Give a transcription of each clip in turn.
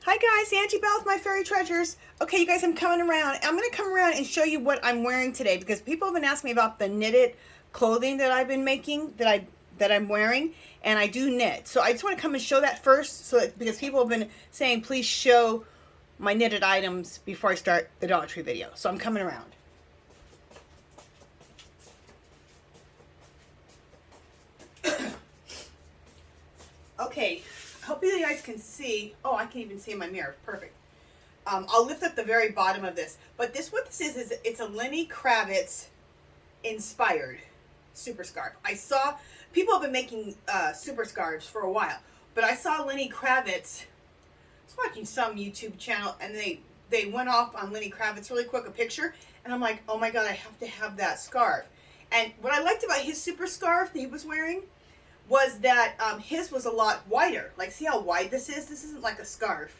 Hi guys, Angie Bell with My Fairy Treasures. Okay, you guys, I'm coming around. I'm going to come around and show you what I'm wearing today because people have been asking me about the knitted clothing that I've been making, that I'm wearing, and I do knit. So I just want to come and show that first, because people have been saying please show my knitted items before I start the Dollar Tree video. So I'm coming around. Okay, I hope you guys can see. Oh, I can even see in my mirror. Perfect. I'll lift up the very bottom of this. But what this is it's a Lenny Kravitz inspired super scarf. I saw people have been making super scarves for a while, but I saw Lenny Kravitz. I was watching some YouTube channel, and they went off on Lenny Kravitz really quick, a picture, and I'm like, oh my god, I have to have that scarf. And what I liked about his super scarf that he was wearing was that his was a lot wider. Like, see how wide this is? This isn't like a scarf.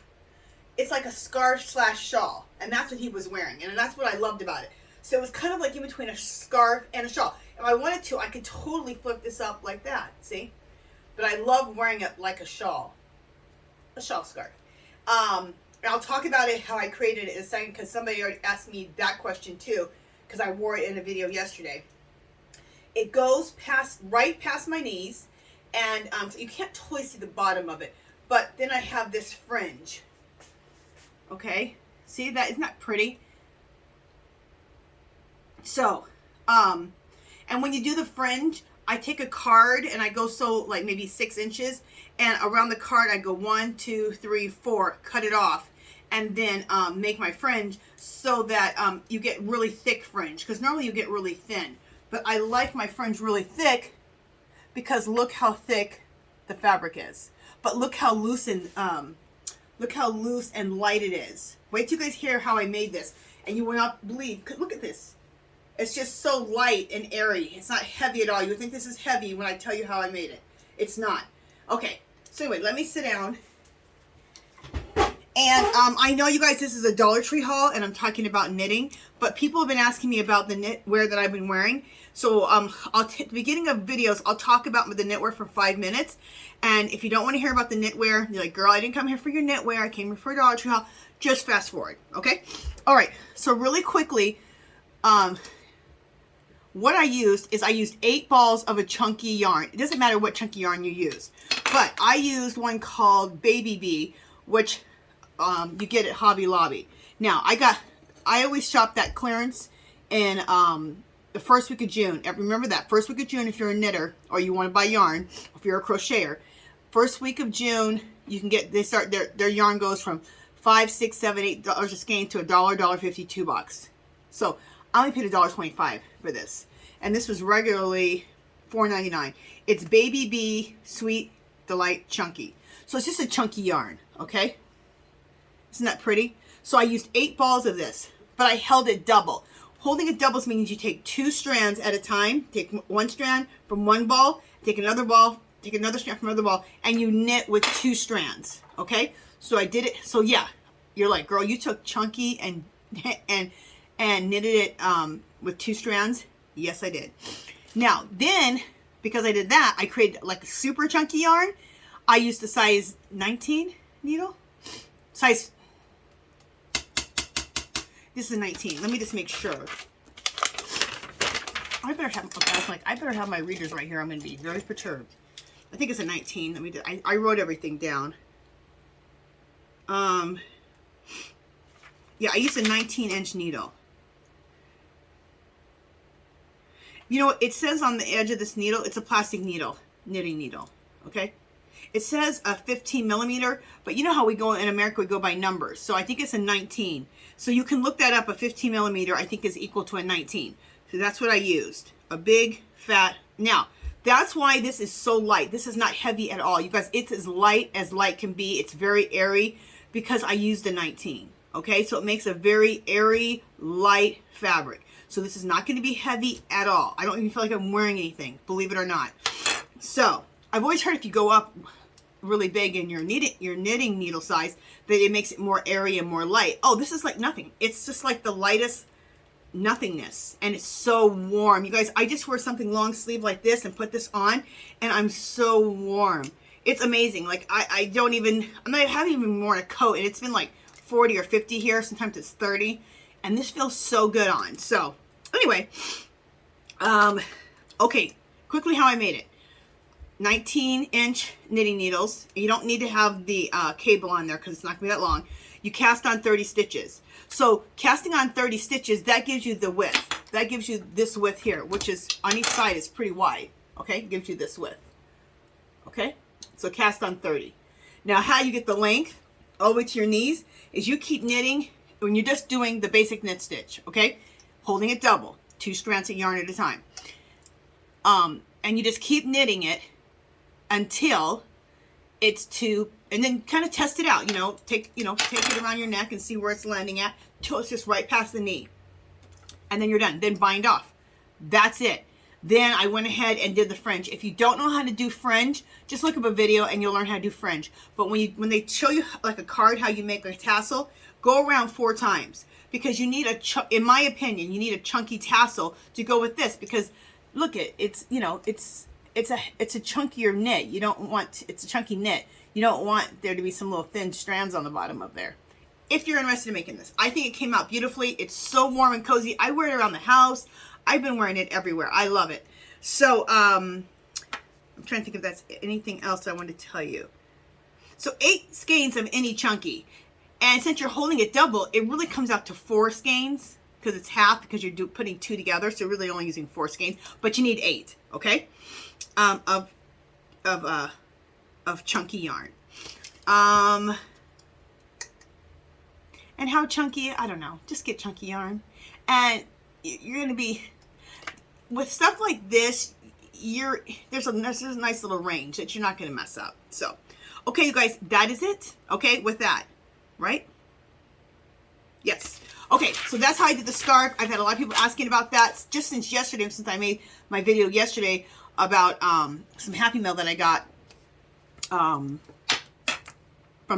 It's like a scarf / shawl, and that's what he was wearing, and that's what I loved about it. So it was kind of like in between a scarf and a shawl. If I wanted to, I could totally flip this up like that, see? But I love wearing it like a shawl scarf. And I'll talk about it, how I created it in a second, because somebody already asked me that question too, because I wore it in a video yesterday. It goes right past my knees, and so you can't totally see the bottom of it. But then I have this fringe. Okay, see that? Isn't that pretty? So, and when you do the fringe, I take a card and I go like maybe 6 inches, and around the card I go 1, 2, 3, 4, cut it off, and then make my fringe so that you get really thick fringe, because normally you get really thin. But I like my fringe really thick because look how thick the fabric is. But look how loose and light it is. Wait till you guys hear how I made this, and you will not believe. Look at this. It's just so light and airy. It's not heavy at all. You would think this is heavy when I tell you how I made it. It's not. Okay. So anyway, let me sit down. And I know you guys, this is a Dollar Tree haul, and I'm talking about knitting, but people have been asking me about the knitwear that I've been wearing. So at the beginning of videos, I'll talk about the knitwear for 5 minutes. And if you don't want to hear about the knitwear, you're like, girl, I didn't come here for your knitwear. I came here for a Dollar Tree haul. Just fast forward, okay? All right. So really quickly, what I used is I used 8 balls of a chunky yarn. It doesn't matter what chunky yarn you use, but I used one called Baby Bee, which you get at Hobby Lobby. Now, I always shop that clearance in the first week of June. And remember that, first week of June, if you're a knitter or you want to buy yarn, if you're a crocheter, first week of June, you can get, their yarn goes from $5, $6, $7, $8 a skein to $1, $1.50, $2. So I only paid $1.25 for this. And this was regularly $4.99. It's Baby Bee Sweet Delight Chunky. So it's just a chunky yarn, okay? Isn't that pretty? So I used 8 balls of this, but I held it double. Holding it doubles means you take 2 strands at a time. Take 1 strand from one ball, take another ball, take another strand from another ball, and you knit with 2 strands, okay? So I did it. So yeah, you're like, girl, you took chunky and knitted it with 2 strands. Yes, I did. Now, then, because I did that, I created like a super chunky yarn. I used the size 19 needle. This is 19. Let me just make sure. I better have my readers right here. I'm going to be very perturbed. I think it's a 19. I wrote everything down. Yeah, I used a 19-inch needle. You know, it says on the edge of this needle, it's a plastic needle, knitting needle, okay? It says a 15 millimeter, but you know how we go in America, we go by numbers. So I think it's a 19. So you can look that up. A 15 millimeter, I think, is equal to a 19. So that's what I used. A big, fat. Now, that's why this is so light. This is not heavy at all. You guys, it's as light can be. It's very airy because I used a 19. Okay, so it makes a very airy, light fabric. So this is not going to be heavy at all. I don't even feel like I'm wearing anything, believe it or not. So I've always heard if you go up really big in your knitting needle size, that it makes it more airy and more light. Oh, this is like nothing. It's just like the lightest nothingness, and it's so warm. You guys, I just wear something long sleeve like this and put this on, and I'm so warm. It's amazing. Like I haven't even worn a coat, and it's been like 40 or 50 here. Sometimes it's 30, and this feels so good on. So anyway, okay, quickly how I made it. 19-inch knitting needles. You don't need to have the cable on there because it's not going to be that long. You cast on 30 stitches. So casting on 30 stitches, that gives you the width. That gives you this width here, which is on each side is pretty wide. Okay, it gives you this width. Okay, so cast on 30. Now how you get the length all the way to your knees is you keep knitting when you're just doing the basic knit stitch. Okay, holding it double, 2 strands of yarn at a time. And you just keep knitting it until it's and then kind of test it out, take it around your neck and see where it's landing at till it's just right past the knee. And then you're done. Then bind off. That's it. Then I went ahead and did the fringe. If you don't know how to do fringe, just look up a video and you'll learn how to do fringe. But when they show you like a card, how you make a tassel, go around 4 times. Because you need in my opinion, you need a chunky tassel to go with this. Because look, it's a chunkier knit. You don't want, it's a chunky knit. You don't want there to be some little thin strands on the bottom of there. If you're interested in making this, I think it came out beautifully. It's so warm and cozy. I wear it around the house. I've been wearing it everywhere. I love it. So, I'm trying to think if that's anything else I wanted to tell you. So 8 skeins of any chunky. And since you're holding it double, it really comes out to 4 skeins. Because it's half, because you're putting 2 together. So really only using 4 skeins. But you need 8, okay? Of chunky yarn. And how chunky, I don't know. Just get chunky yarn. And you're going to be, with stuff like this, there's a nice little range that you're not going to mess up. So, okay, you guys, that is it. Okay, with that, right? Yes. Okay, so that's how I did the scarf. I've had a lot of people asking about that just since yesterday, since I made my video yesterday about some Happy Mail that I got from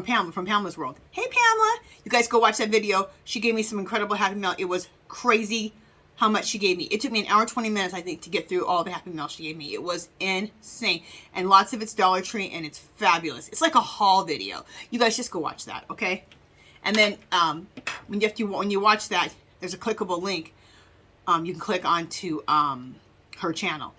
Pamela, from Pamela's World. Hey, Pamela. You guys go watch that video. She gave me some incredible Happy Mail. It was crazy how much she gave me. It took me an hour 20 minutes, I think, to get through all the Happy Mail she gave me. It was insane. And lots of it's Dollar Tree, and it's fabulous. It's like a haul video. You guys just go watch that, okay? And then when you watch that, there's a clickable link. You can click onto her channel.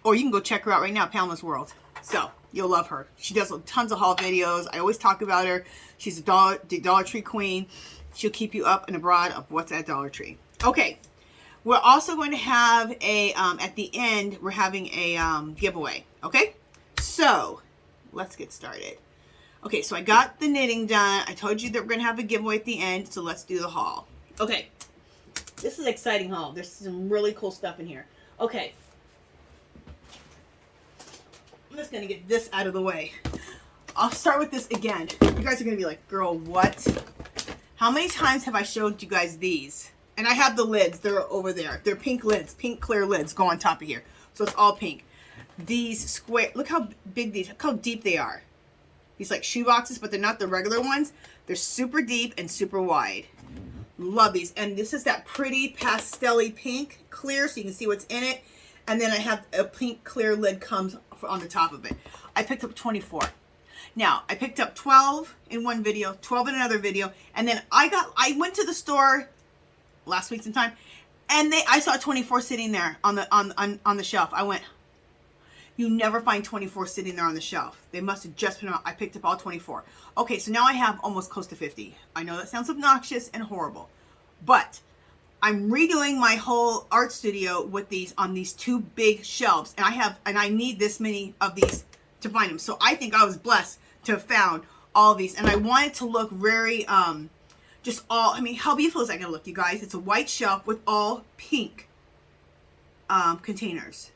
Or you can go check her out right now, Pamela's World. So, you'll love her. She does tons of haul videos. I always talk about her. She's the Dollar Tree queen. She'll keep you up and abroad of what's at Dollar Tree. Okay. We're also going to have at the end, we're having a giveaway. Okay? So, let's get started. Okay, so I got the knitting done. I told you that we're going to have a giveaway at the end, so let's do the haul. Okay. This is an exciting haul. There's some really cool stuff in here. Okay. I'm just going to get this out of the way. I'll start with this again. You guys are going to be like, girl, what? How many times have I showed you guys these? And I have the lids. They're over there. They're pink lids. Pink clear lids go on top of here. So it's all pink. These square, look how big these, look how deep they are. These like shoe boxes, but they're not the regular ones. They're super deep and super wide. Love these. And this is that pretty pastel-y pink clear, so you can see what's in it. And then I have a pink clear lid comes on the top of it. I picked up 24. Now, I picked up 12 in one video, 12 in another video, and then I went to the store last week sometime, and I saw 24 sitting there on the shelf. I went, you never find 24 sitting there on the shelf. They must have just been out. I picked up all 24. Okay, so now I have almost close to 50. I know that sounds obnoxious and horrible, but I'm redoing my whole art studio with these on these 2 big shelves, and I need this many of these to find them. So I think I was blessed to have found all these, and I want it to look very just all, I mean, how beautiful is that gonna look, you guys? It's a white shelf with all pink containers.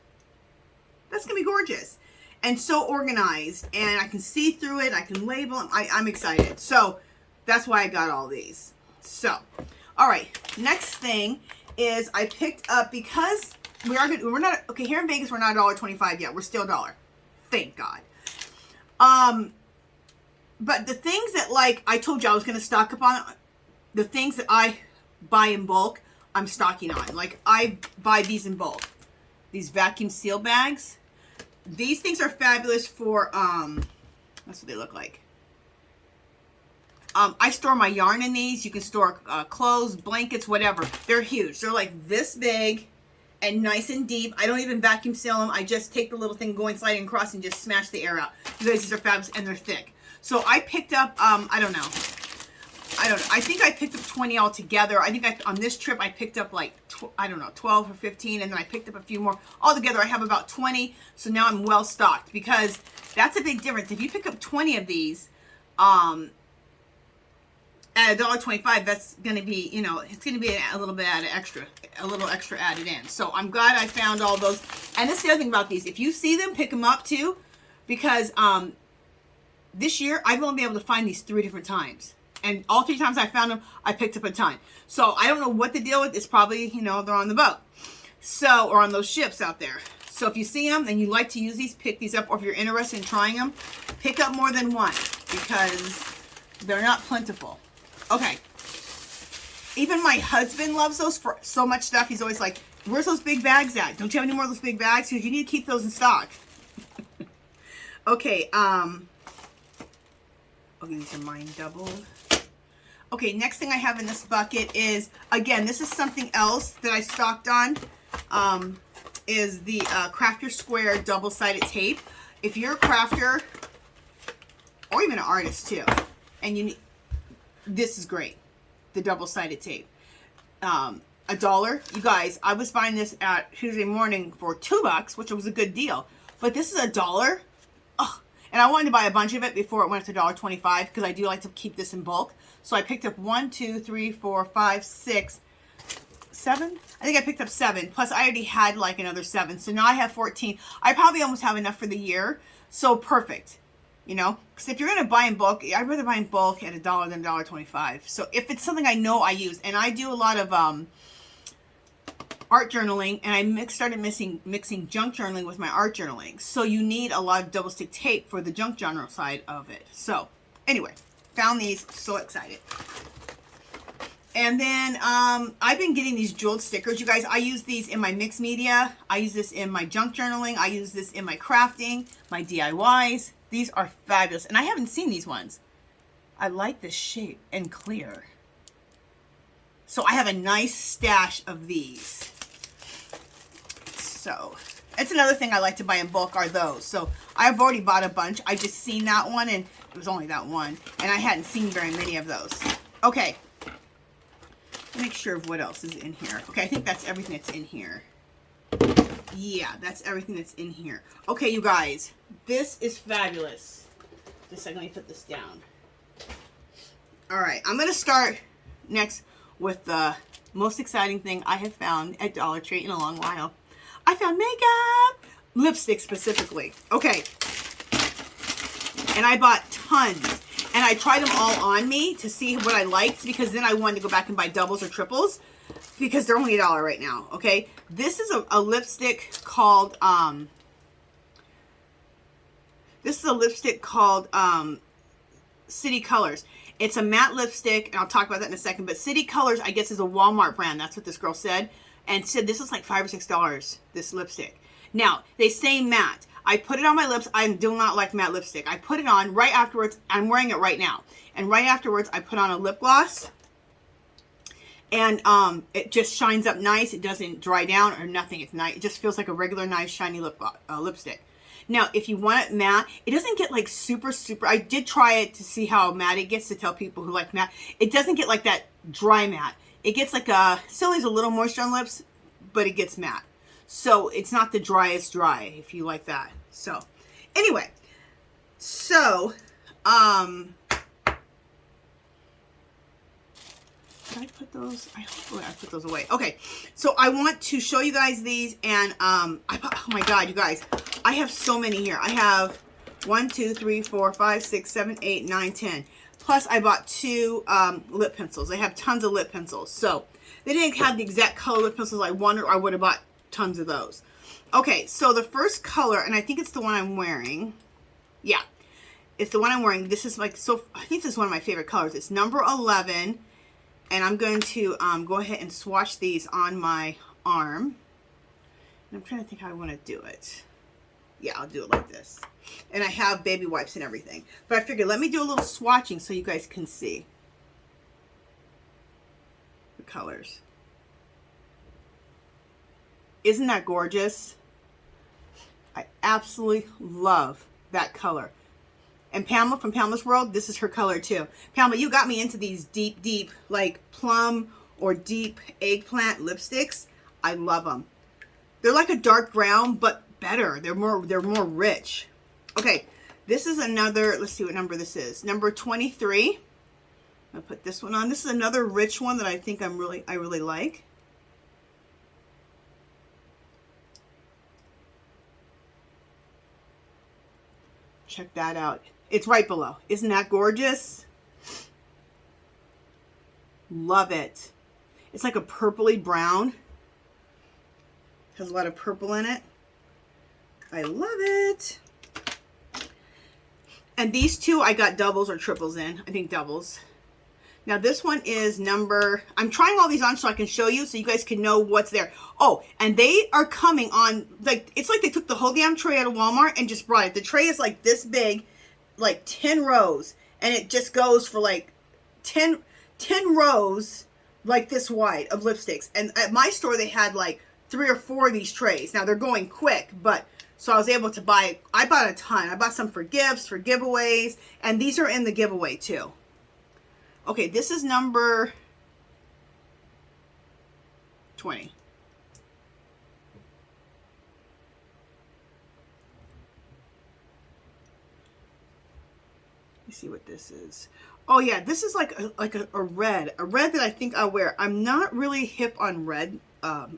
That's gonna be gorgeous and so organized, and I can see through it. I can label them. I'm excited. So that's why I got all these. So, all right, next thing is I picked up, because we're not okay here in Vegas. We're not $1.25 yet. We're still $1. Thank God. But the things that, like I told you I was going to stock up on, the things that I buy in bulk, I'm stocking on. Like I buy these in bulk. These vacuum seal bags. These things are fabulous for, that's what they look like. I store my yarn in these. You can store clothes, blankets, whatever. They're huge. They're like this big and nice and deep. I don't even vacuum seal them. I just take the little thing going sliding across and just smash the air out. You guys, these are fabulous and they're thick. So I picked up, I don't know. I think I picked up 20 altogether. I think on this trip I picked up like, I don't know, 12 or 15, and then I picked up a few more. Altogether I have about 20, so now I'm well stocked, because that's a big difference. If you pick up 20 of these, at $1.25, that's going to be, you know, it's going to be a little bit extra added in. So I'm glad I found all those. And that's the other thing about these. If you see them, pick them up too, because this year I've only been able to find these 3 different times. And all 3 times I found them, I picked up a ton. So I don't know what the deal with. It's probably, you know, they're on the boat. So, or on those ships out there. So if you see them and you like to use these, pick these up. Or if you're interested in trying them, pick up more than one, because they're not plentiful. Okay. Even my husband loves those for so much stuff. He's always like, where's those big bags at? Don't you have any more of those big bags? Because you need to keep those in stock. Okay, okay, these are mine doubled. Okay, next thing I have in this bucket is, again, this is something else that I stocked on, is the Crafter Square double-sided tape. If you're a crafter, or even an artist too, and you need, this is great, the double-sided tape. $1, you guys. I was buying this at Tuesday morning for $2, which was a good deal. But this is $1. Oh, and I wanted to buy a bunch of it before it went to $1.25, because I do like to keep this in bulk. So I picked up 1, 2, 3, 4, 5, 6, 7. I think I picked up 7. Plus I already had like another 7. So now I have 14. I probably almost have enough for the year. So perfect. You know, because if you're going to buy in bulk, I'd rather buy in bulk at $1 than $1.25. So if it's something I know I use, and I do a lot of art journaling, and I started mixing junk journaling with my art journaling. So you need a lot of double stick tape for the junk journal side of it. So anyway, found these, so excited. And then I've been getting these jeweled stickers. You guys, I use these in my mixed media. I use this in my junk journaling. I use this in my crafting, my DIYs. These are fabulous. And I haven't seen these ones. I like the shape and clear. So I have a nice stash of these. So it's another thing I like to buy in bulk are those. So I've already bought a bunch. I just seen that one, and it was only that one. And I hadn't seen very many of those. Okay. Make sure of what else is in here. Okay, I think that's everything that's in here. Yeah, that's everything that's in here. Okay, you guys, this is fabulous. Just a second, let me put this down. All right, I'm going to start next with the most exciting thing I have found at Dollar Tree in a long while. I found makeup, lipstick specifically. Okay, and I bought tons. And I tried them all on me to see what I liked, because then I wanted to go back and buy doubles or triples, because they're only $1 right now, okay? This is a lipstick called, City Colors. It's a matte lipstick, and I'll talk about that in a second, but City Colors, I guess, is a Walmart brand. That's what this girl said. And said this is like $5 or $6, this lipstick. Now, they say matte. I put it on my lips. I do not like matte lipstick. I put it on right afterwards. I'm wearing it right now. And right afterwards, I put on a lip gloss. And it just shines up nice. It doesn't dry down or nothing. It's nice. It just feels like a regular nice shiny lipstick. Now, if you want it matte, it doesn't get like super. I did try it to see how matte it gets, to tell people who like matte. It doesn't get like that dry matte. It gets like still leaves a little moisture on lips, but it gets matte. So it's not the driest dry, if you like that. So anyway, so did I put those? I hope I put those away. Okay, so I want to show you guys these, and oh my god, you guys, I have so many here. I have 1, 2, 3, 4, 5, 6, 7, 8, 9, 10. Plus I bought 2 lip pencils. They have tons of lip pencils. So they didn't have the exact color lip pencils I wanted, or I would have bought tons of those. Okay, so the first color, and I think it's the one I'm wearing. Yeah, it's the one I'm wearing. This is like, so I think this is one of my favorite colors. It's number 11, and I'm going to go ahead and swatch these on my arm. And I'm trying to think how I want to do it. Yeah, I'll do it like this. And I have baby wipes and everything. But I figured let me do a little swatching so you guys can see the colors. Isn't that gorgeous? I absolutely love that color. And Pamela from Pamela's World, this is her color too. Pamela, you got me into these deep, deep, like plum or deep eggplant lipsticks. I love them. They're like a dark brown, but better. They're more rich. Okay, this is another, let's see what number this is. Number 23. I'll put this one on. This is another rich one that I think I really like. Check that out. It's right below. Isn't that gorgeous? Love it. It's like a purpley brown. Has a lot of purple in it. I love it. And these two I got doubles or triples in. I think doubles. Now this one is number, I'm trying all these on so I can show you so you guys can know what's there. Oh, and they are coming on, like, it's like they took the whole damn tray out of Walmart and just brought it. The tray is like this big, like 10 rows. And it just goes for like 10 rows like this wide of lipsticks. And at my store they had like 3 or 4 of these trays. Now they're going quick, but so I was able to buy, I bought a ton. I bought some for gifts, for giveaways, and these are in the giveaway too. Okay, this is number 20. You see what this is? Oh yeah, this is like a red that I think I'll wear. I'm not really hip on red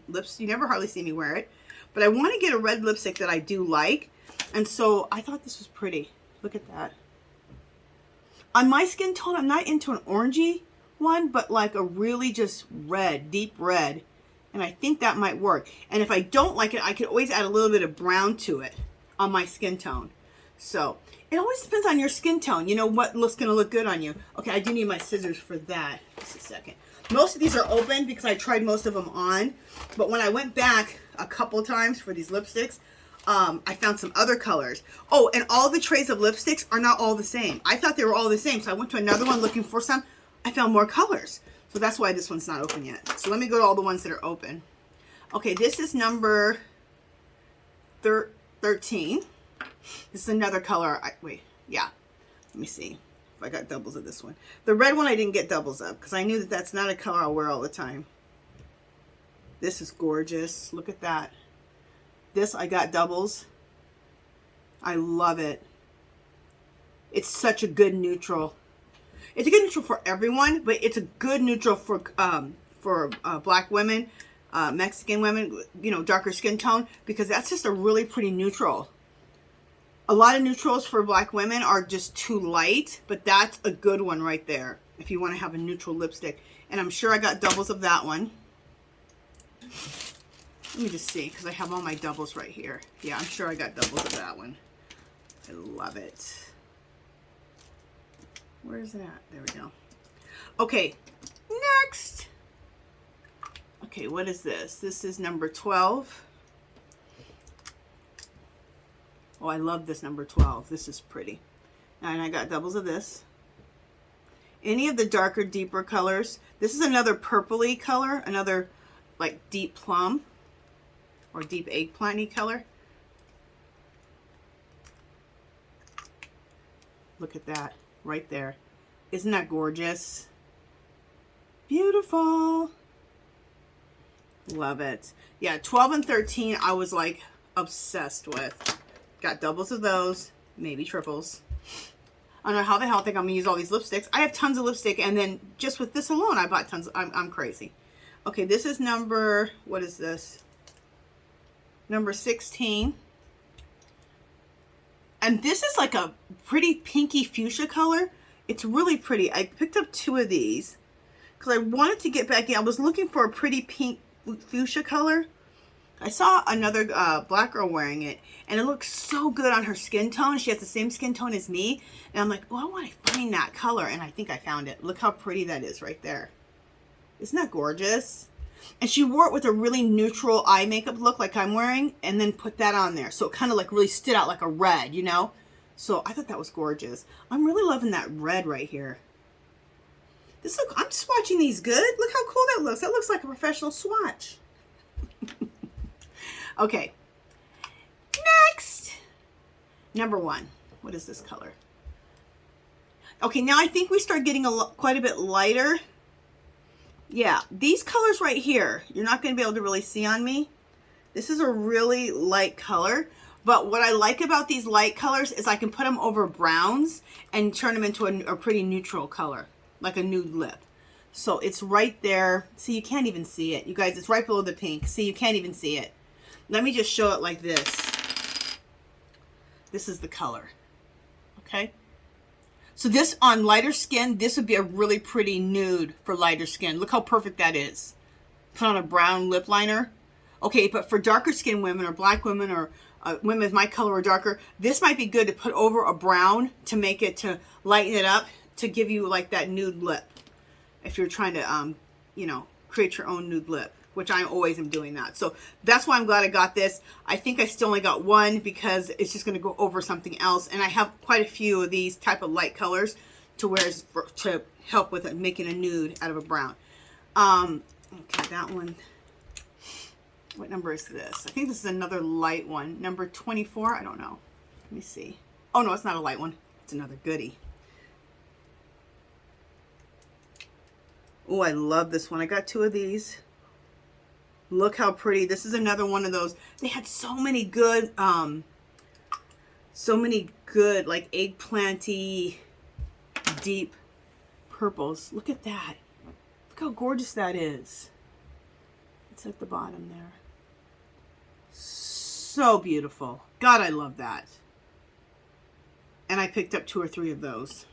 lips. You never hardly see me wear it, but I want to get a red lipstick that I do like, and so I thought this was pretty. Look at that. On my skin tone, I'm not into an orangey one, but like a really just red, deep red. And I think that might work. And if I don't like it, I could always add a little bit of brown to it on my skin tone. So it always depends on your skin tone. You know what looks going to look good on you. Okay, I do need my scissors for that. Just a second. Most of these are open because I tried most of them on. But when I went back a couple times for these lipsticks, I found some other colors. Oh, and all the trays of lipsticks are not all the same. I thought they were all the same, so I went to another one looking for some. I found more colors. So that's why this one's not open yet. So let me go to all the ones that are open. Okay, this is number 13. This is another color. Wait, yeah. Let me see if I got doubles of this one. The red one I didn't get doubles of because I knew that that's not a color I'll wear all the time. This is gorgeous. Look at that. This I got doubles. I love it. It's such a good neutral. It's a good neutral for everyone, but it's a good neutral for black women, Mexican women, you know, darker skin tone, because that's just a really pretty neutral. A lot of neutrals for black women are just too light, but that's a good one right there if you want to have a neutral lipstick. And I'm sure I got doubles of that one. Let me just see, because I have all my doubles right here. Yeah, I'm sure I got doubles of that one. I love it. Where is it at? There we go. Okay, next. Okay, what is this? This is number 12. Oh, I love this number 12. This is pretty. And I got doubles of this. Any of the darker, deeper colors. This is another purpley color, another like deep plum or deep eggplant-y color. Look at that right there. Isn't that gorgeous? Beautiful. Love it. Yeah, 12 and 13 I was like obsessed with. Got doubles of those, maybe triples. I don't know how the hell I think I'm gonna use all these lipsticks. I have tons of lipstick, and then just with this alone I bought tons. I'm crazy. Okay, this is number, what is this? Number 16. And this is like a pretty pinky fuchsia color. It's really pretty. I picked up 2 of these because I wanted to get back in. I was looking for a pretty pink fuchsia color. I saw another black girl wearing it, and it looks so good on her skin tone. She has the same skin tone as me, and I'm like, oh, I want to find that color, and I think I found it. Look how pretty that is right there. Isn't that gorgeous? And she wore it with a really neutral eye makeup look like I'm wearing, and then put that on there. So it kind of like really stood out like a red, you know? So I thought that was gorgeous. I'm really loving that red right here. I'm swatching these good. Look how cool that looks. That looks like a professional swatch. Okay. Next. Number 1. What is this color? Okay, now I think we start getting quite a bit lighter. Yeah, these colors right here, you're not going to be able to really see on me. This is a really light color. But what I like about these light colors is I can put them over browns and turn them into a pretty neutral color, like a nude lip. So it's right there. See, you can't even see it. You guys, it's right below the pink. See, you can't even see it. Let me just show it like this. This is the color. Okay? So this on lighter skin, this would be a really pretty nude for lighter skin. Look how perfect that is. Put on a brown lip liner. Okay, but for darker skin women or black women or women with my color or darker, this might be good to put over a brown to make it, to lighten it up, to give you like that nude lip. If you're trying to, you know, create your own nude lip, which I always am doing that. So that's why I'm glad I got this. I think I still only got one because it's just going to go over something else. And I have quite a few of these type of light colors to to help with making a nude out of a brown. Okay, that one. What number is this? I think this is another light one. Number 24. I don't know. Let me see. Oh, no, it's not a light one. It's another goodie. Oh, I love this one. I got 2 of these. Look how pretty. This is another one of those. They had so many good like eggplanty deep purples. Look at that. Look how gorgeous that is. It's at the bottom there. So beautiful. God, I love that. And I picked up 2 or 3 of those.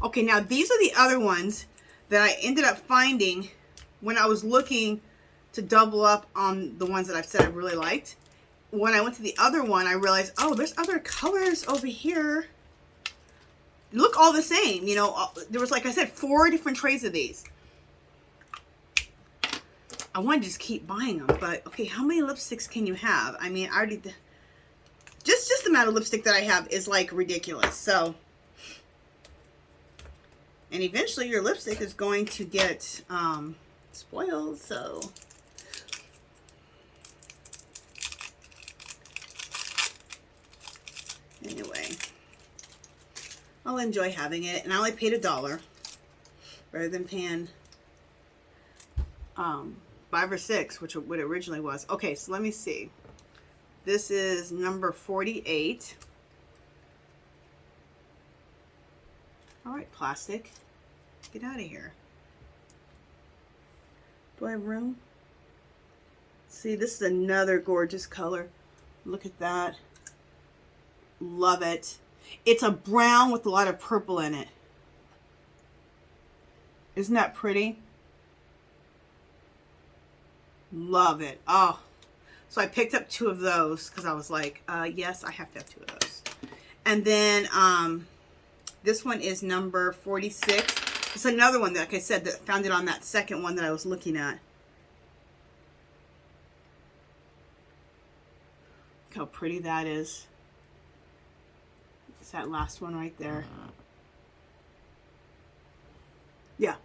Okay, now these are the other ones that I ended up finding when I was looking to double up on the ones that I've said I really liked. When I went to the other one, I realized, oh, there's other colors over here. Look all the same. You know, there was, like I said, 4 different trays of these. I wanted to just keep buying them, but okay, how many lipsticks can you have? I mean, I already, just the amount of lipstick that I have is like ridiculous. So, and eventually your lipstick is going to get spoiled, so. Anyway, I'll enjoy having it, and I only paid $1 rather than paying $5 or $6, which what it originally was. Okay, so let me see. This is number 48. All right, plastic, get out of here. Do I have room? See, this is another gorgeous color. Look at that. Love it. It's a brown with a lot of purple in it. Isn't that pretty? Love it. Oh, so I picked up 2 of those because I was like, yes, I have to have 2 of those. And then this one is number 46. It's another one that, like I said, that found it on that second one that I was looking at. Look how pretty that is. It's that last one right there. Yeah.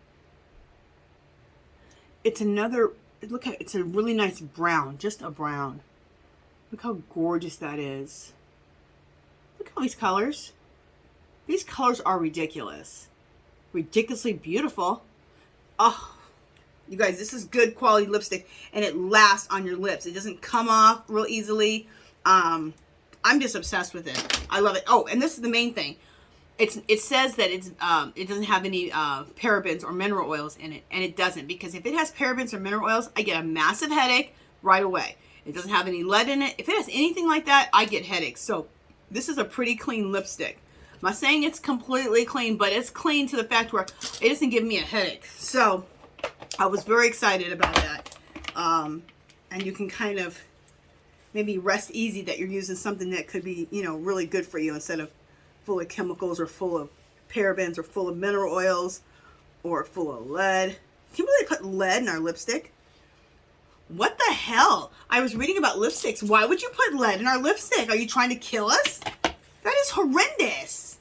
It's another, look at, it's a really nice brown, just a brown. Look how gorgeous that is. Look at all these colors. These colors are ridiculous. Ridiculously beautiful. Oh, you guys, this is good quality lipstick, and it lasts on your lips. It doesn't come off real easily. I'm just obsessed with it. I love it. Oh, and this is the main thing. It says that it doesn't have any parabens or mineral oils in it, and it doesn't, because if it has parabens or mineral oils, I get a massive headache right away. It doesn't have any lead in it. If it has anything like that, I get headaches. So this is a pretty clean lipstick. I'm not saying it's completely clean, but it's clean to the fact where it doesn't give me a headache. So I was very excited about that. And you can kind of maybe rest easy that you're using something that could be, you know, really good for you, instead of full of chemicals or full of parabens or full of mineral oils or full of lead. Can you really put lead in our lipstick? What the hell? I was reading about lipsticks. Why would you put lead in our lipstick? Are you trying to kill us? That is horrendous.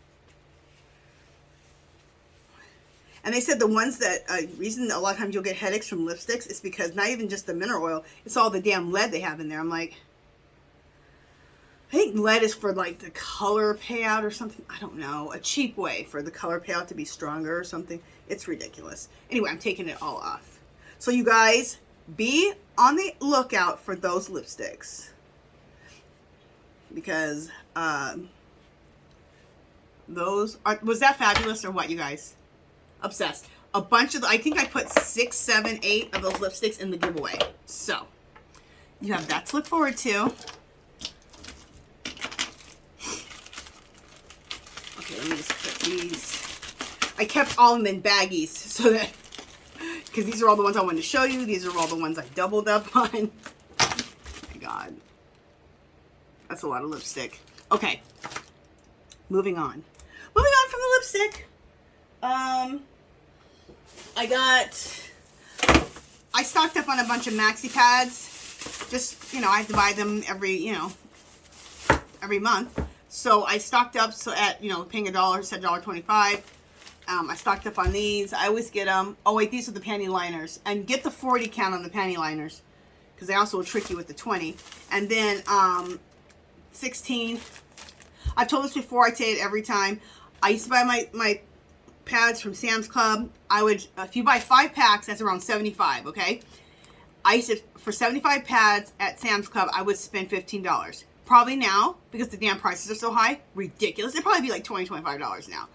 And they said the ones that, reason a lot of times you'll get headaches from lipsticks is because not even just the mineral oil, it's all the damn lead they have in there. I'm like, I think lead is for like the color payout or something. I don't know. A cheap way for the color payout to be stronger or something. It's ridiculous. Anyway, I'm taking it all off. So you guys, be on the lookout for those lipsticks. Because those are, was that fabulous or what, you guys? Obsessed. A bunch of, I think I put 6, 7, 8 of those lipsticks in the giveaway. So, you have that to look forward to. Okay, let me just put these. I kept all of them in baggies so that, because these are all the ones I wanted to show you. These are all the ones I doubled up on. Oh my God. That's a lot of lipstick. Okay. Moving on. Moving on from the lipstick. I stocked up on a bunch of Maxi Pads. Just, you know, I have to buy them every month. So I stocked up, so at, you know, paying $1, it's at $1.25. I stocked up on these. I always get them. Oh wait, these are the Panty Liners. And get the 40 count on the Panty Liners, because they also will trick you with the 20. And then 16. I've told this before, I say it every time. I used to buy my pads from Sam's Club. I would, if you buy 5 packs, that's around $75, okay? I used to, for 75 pads at Sam's Club, I would spend $15. Probably now, because the damn prices are so high, ridiculous. It'd probably be like $20, $25 now.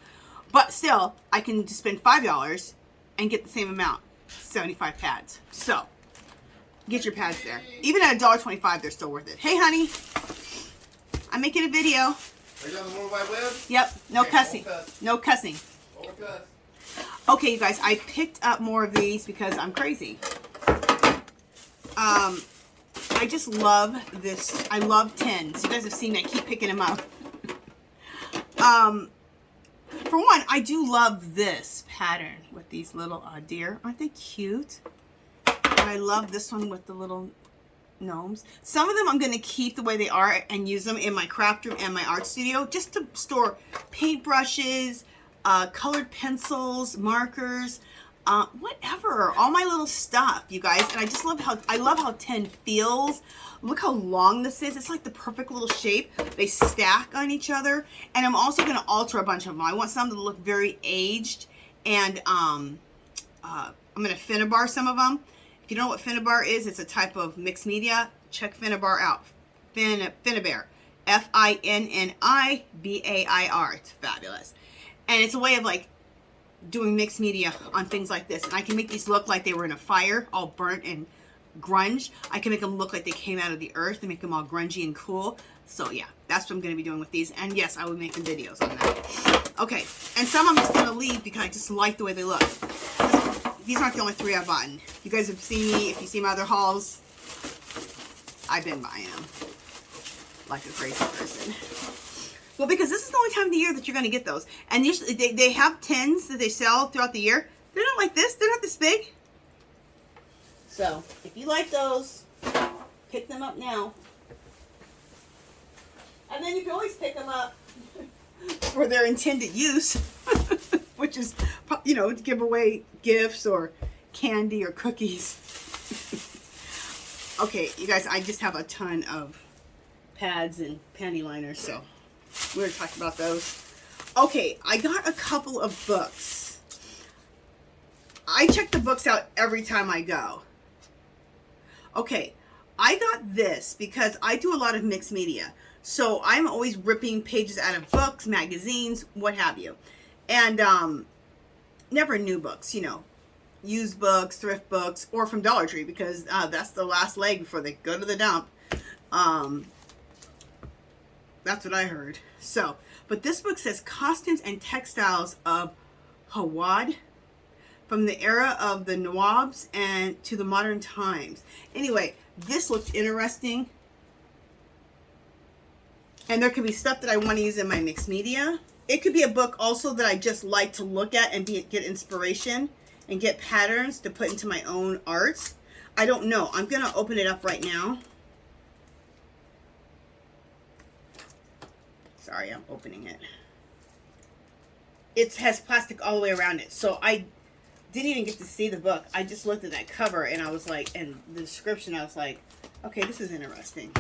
But still, I can just spend $5 and get the same amount, 75 pads. So, get your pads there. Even at $1.25, they're still worth it. Hey, honey. I'm making a video. Are you on the World Wide Web? Yep. No cussing. No cussing. Okay, you guys, I picked up more of these because I'm crazy. I just love this. I love tins. You guys have seen me. I keep picking them up. For one, I do love this pattern with these little deer. Aren't they cute? And I love this one with the little gnomes. Some of them I'm going to keep the way they are and use them in my craft room and my art studio just to store paintbrushes, colored pencils, markers, whatever, all my little stuff, you guys. And I just love how tin feels. Look how long this is. It's like the perfect little shape. They stack on each other. And I'm also going to alter a bunch of them. I want some to look very aged. And I'm going to Finnabar some of them. If you don't know what Finnabar is, it's a type of mixed media. Check Finnabar out. Finnabar. F-I-N-N-I-B-A-I-R. It's fabulous. And it's a way of like doing mixed media on things like this. And I can make these look like they were in a fire, all burnt and grunge. I can make them look like they came out of the earth and make them all grungy and cool. So yeah, that's what I'm going to be doing with these. And yes, I will be making videos on that. Okay, and some I'm just going to leave because I just like the way they look. These aren't the only 3 I've bought. You guys have seen me. If you see my other hauls, I've been buying them like a crazy person. Well, because this is the only time of the year that you're going to get those. And usually they have tins that they sell throughout the year. They're not like this. They're not this big. So, if you like those, pick them up now. And then you can always pick them up for their intended use, which is, you know, to give away gifts or candy or cookies. Okay, you guys, I just have a ton of pads and panty liners, so we're going to talk about those. Okay, I got a couple of books. I check the books out every time I go. Okay, I got this because I do a lot of mixed media. So I'm always ripping pages out of books, magazines, what have you. And never new books, you know. Used books, thrift books, or from Dollar Tree because that's the last leg before they go to the dump. That's what I heard. So, but this book says Costumes and Textiles of Hawad, from the era of the Nawabs and to the modern times. Anyway, this looked interesting. And there could be stuff that I want to use in my mixed media. It could be a book also that I just like to look at and get inspiration and get patterns to put into my own art. I don't know. I'm going to open it up right now. Sorry, I'm opening it. It has plastic all the way around it. So I didn't even get to see the book. I just looked at that cover and I was like, and the description, I was like, okay, this is interesting.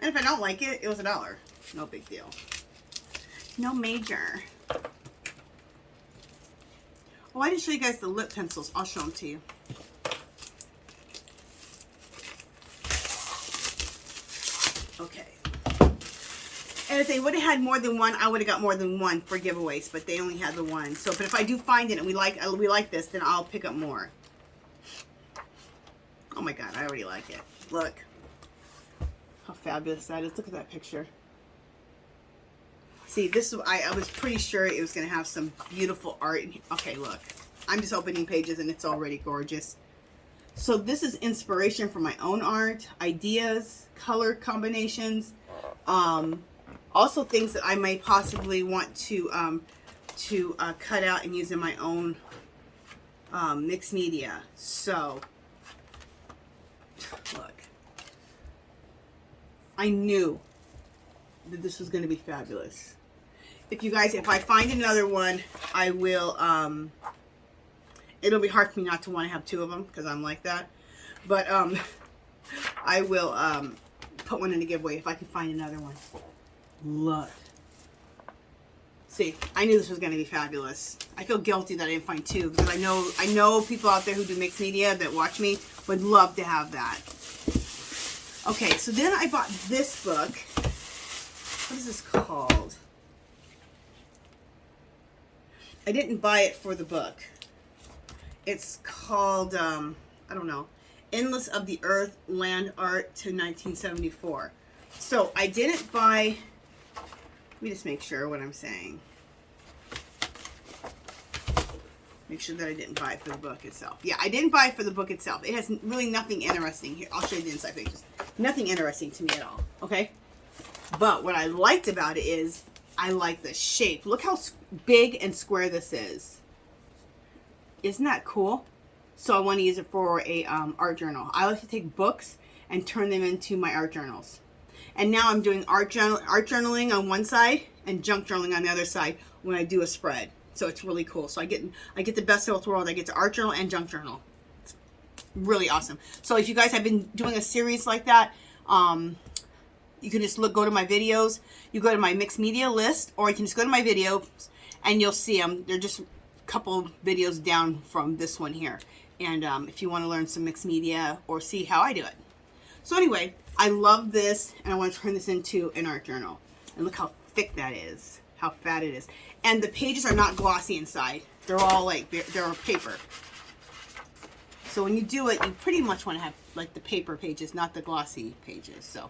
And if I don't like it, it was $1. No big deal. No major. Oh, I didn't show you guys the lip pencils. I'll show them to you. Okay. And if they would have had more than one, I would have got more than one for giveaways, but they only had the one. So, but if I do find it and we like this, then I'll pick up more. Oh my God, I already like it. Look how fabulous that is. Look at that picture. See, this is, I was pretty sure it was going to have some beautiful art. Okay, look. I'm just opening pages and it's already gorgeous. So this is inspiration for my own art, ideas, color combinations, also things that I may possibly want to cut out and use in my own mixed media. So, look. I knew that this was going to be fabulous. If you guys, if I find another one, I will, it'll be hard for me not to want to have two of them because I'm like that. But I will put one in a giveaway if I can find another one. Look. See, I knew this was going to be fabulous. I feel guilty that I didn't find two because I know people out there who do mixed media that watch me would love to have that. Okay, so then I bought this book. What is this called? I didn't buy it for the book. It's called, I don't know, Endless of the Earth, Land Art to 1974. So I didn't buy, let me just make sure what I'm saying. Make sure that I didn't buy it for the book itself. Yeah, I didn't buy it for the book itself. It has really nothing interesting here. I'll show you the inside pages. Nothing interesting to me at all, okay? But what I liked about it is I like the shape. Look how big and square this is. Isn't that cool? So I want to use it for a art journal. I like to take books and turn them into my art journals. And now I'm doing art journaling on one side and junk journaling on the other side when I do a spread. So it's really cool. So I get the best of both worlds. I get to art journal and junk journal. It's really awesome. So if you guys have been doing a series like that, you can just go to my videos. You go to my mixed media list, or you can just go to my videos and you'll see them. They're just a couple videos down from this one here. And if you want to learn some mixed media or see how I do it. So anyway, I love this and I want to turn this into an art journal. And look how thick that is. How fat it is. And the pages are not glossy inside. They're all like, they're paper. So when you do it, you pretty much want to have like the paper pages, not the glossy pages. So,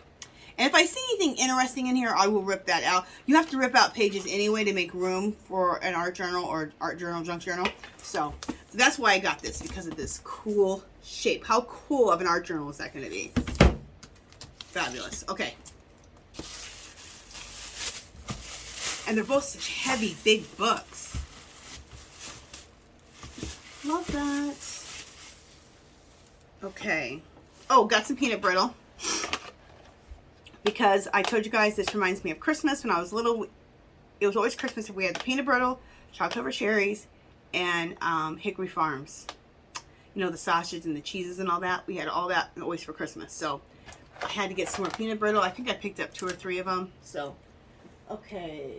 and if I see anything interesting in here, I will rip that out. You have to rip out pages anyway to make room for an art journal or art journal, junk journal. So that's why I got this, because of this cool shape. How cool of an art journal is that going to be? Fabulous. Okay. And they're both such heavy, big books. Love that. Okay. Oh, got some peanut brittle. Because I told you guys this reminds me of Christmas. When I was little, it was always Christmas if we had the peanut brittle, chocolate covered cherries, and Hickory Farms. You know, the sausage and the cheeses and all that. We had all that always for Christmas. So I had to get some more peanut brittle. I think I picked up 2 or 3 of them. So, okay.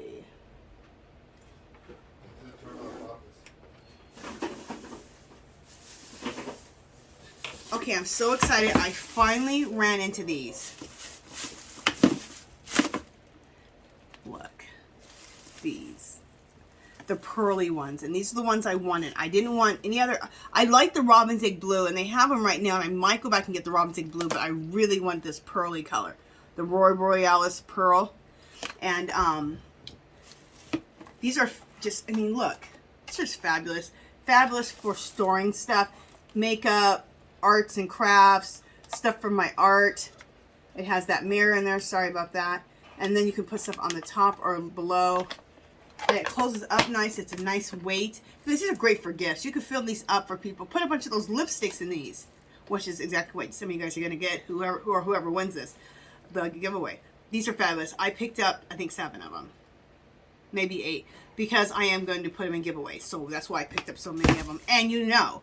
Okay, I'm so excited. I finally ran into these. Look. These. The pearly ones. And these are the ones I wanted. I didn't want any other. I like the Robin's Egg Blue, and they have them right now. And I might go back and get the Robin's Egg Blue, but I really want this pearly color. The Roy Borealis Pearl. And these are just, I mean, look. It's just fabulous. Fabulous for storing stuff. Makeup. Arts and crafts, stuff from my art. It has that mirror in there, sorry about that. And then you can put stuff on the top or below. And it closes up nice, it's a nice weight. These are great for gifts. You can fill these up for people. Put a bunch of those lipsticks in these. which is exactly what some of you guys are going to get, whoever wins this, the giveaway. These are fabulous. I picked up, I think, 7 of them. Maybe 8. Because I am going to put them in giveaways. So that's why I picked up so many of them. And no,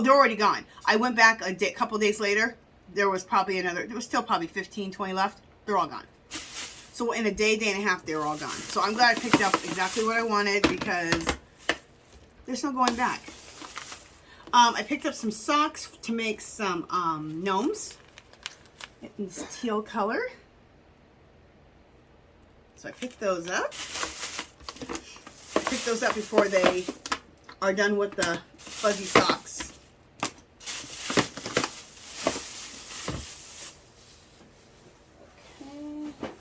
they're already gone. I went back a couple days later. There was still probably 15, 20 left. They're all gone. So in a day and a half, they were all gone. So I'm glad I picked up exactly what I wanted because there's no going back. I picked up some socks to make some gnomes in this teal color. So I picked those up. I picked those up before they are done with the fuzzy socks. Okay.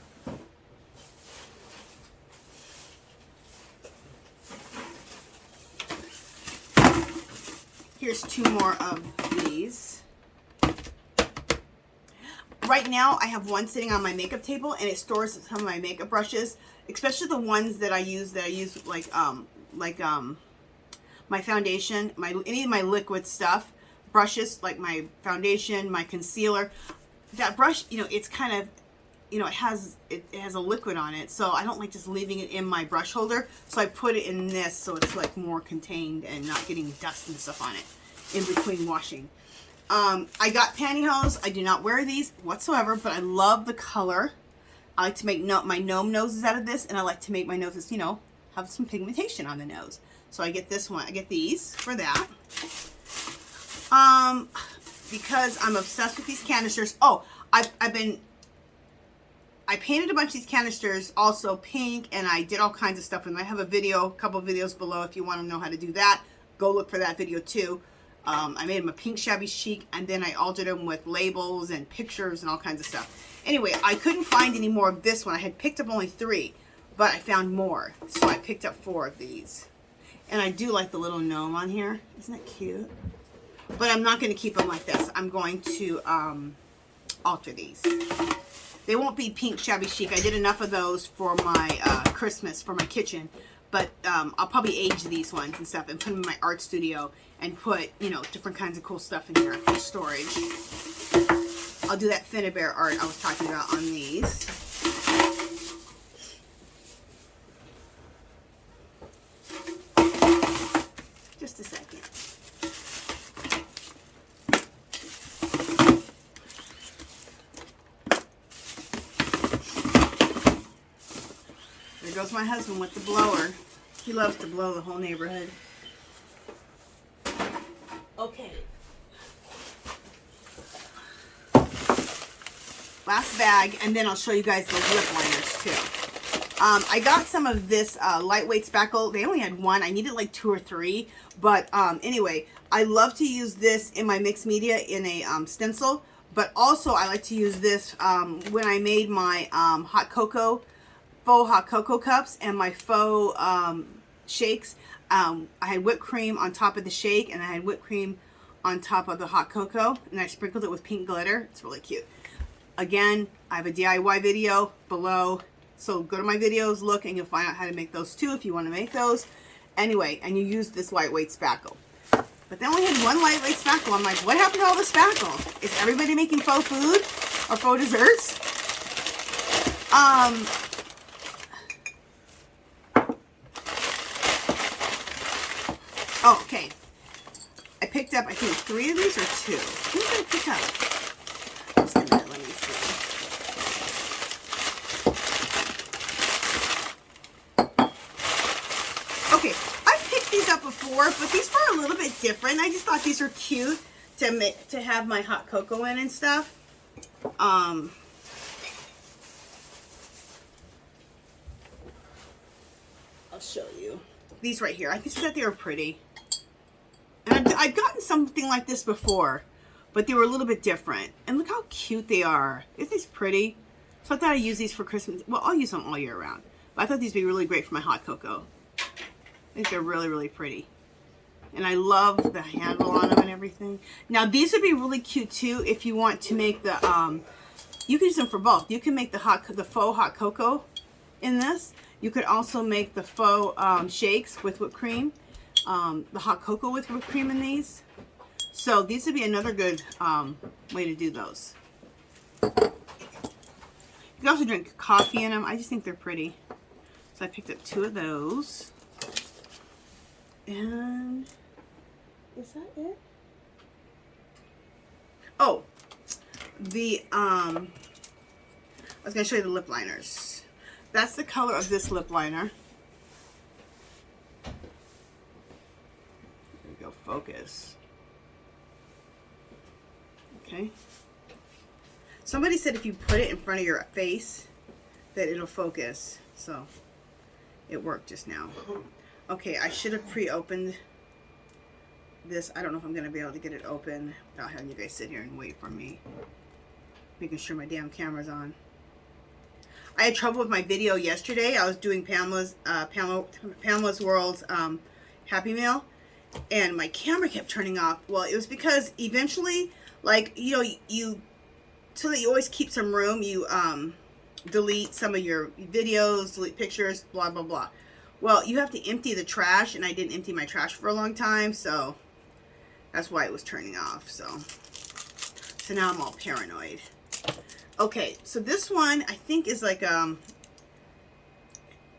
Here's 2 more of these. Right now, I have one sitting on my makeup table, and it stores some of my makeup brushes, especially the ones that I use like my foundation, any of my liquid stuff, brushes like my foundation, my concealer. That brush, it's kind of, it has a liquid on it, so I don't like just leaving it in my brush holder. So I put it in this, so it's like more contained and not getting dust and stuff on it in between washing. I got pantyhose. I do not wear these whatsoever, but I love the color. I like to make my gnome noses out of this, and I like to make my noses, have some pigmentation on the nose. So I get this one. I get these for that. Because I'm obsessed with these canisters. Oh, I painted a bunch of these canisters also pink, and I did all kinds of stuff. And I have a couple videos below if you want to know how to do that. Go look for that video too. I made them a pink shabby chic, and then I altered them with labels and pictures and all kinds of stuff. Anyway, I couldn't find any more of this one. I had picked up only 3, but I found more. So I picked up 4 of these. And I do like the little gnome on here. Isn't that cute? But I'm not going to keep them like this. I'm going to alter these. They won't be pink shabby chic. I did enough of those for my Christmas, for my kitchen. But I'll probably age these ones and stuff and put them in my art studio and put, different kinds of cool stuff in here for storage. I'll do that Finnebear art I was talking about on these. Just a second. There goes my husband with the blower. He loves to blow the whole neighborhood. Okay. Last bag, and then I'll show you guys the lip liners too. I got some of this lightweight spackle. They only had 1. I needed like 2 or 3. But anyway, I love to use this in my mixed media in a stencil. But also I like to use this when I made my faux hot cocoa cups and my faux shakes. I had whipped cream on top of the shake, and I had whipped cream on top of the hot cocoa, and I sprinkled it with pink glitter. It's really cute. Again, I have a DIY video below, so go to my videos, look, and you'll find out how to make those too if you want to make those. Anyway, and you use this lightweight spackle. But they only had 1 lightweight spackle. I'm like, what happened to all the spackle? Is everybody making faux food or faux desserts? Oh, okay. I picked up, I think, 3 of these or 2. Who did I pick up? Just a minute, let me see. Okay, I've picked these up before, but these were a little bit different. I just thought these were cute to have my hot cocoa in and stuff. I'll show you. These right here. I just thought they were pretty. And I've gotten something like this before, but they were a little bit different. And look how cute they are. Isn't this pretty? So I thought I'd use these for Christmas. Well, I'll use them all year round. But I thought these would be really great for my hot cocoa. I think they're really, really pretty. And I love the handle on them and everything. Now, these would be really cute, too, if you want to make the, you can use them for both. You can make the faux hot cocoa in this. You could also make the faux shakes with whipped cream. The hot cocoa with whipped cream in these. So these would be another good way to do those. You can also drink coffee in them. I just think they're pretty. So I picked up 2 of those. And is that it? Oh, I was going to show you the lip liners. That's the color of this lip liner. There we go, focus. Okay. Somebody said if you put it in front of your face that it'll focus. So it worked just now. Okay, I should have pre-opened this. I don't know if I'm going to be able to get it open without having you guys sit here and wait for me. Making sure my damn camera's on. I had trouble with my video yesterday. I was doing Pamela's World's Happy Meal, and my camera kept turning off. Well, it was because eventually, like, you know, so that you always keep some room, you delete some of your videos, delete pictures, blah, blah, blah. Well, you have to empty the trash, and I didn't empty my trash for a long time, so that's why it was turning off. So now I'm all paranoid. Okay, so this one I think is like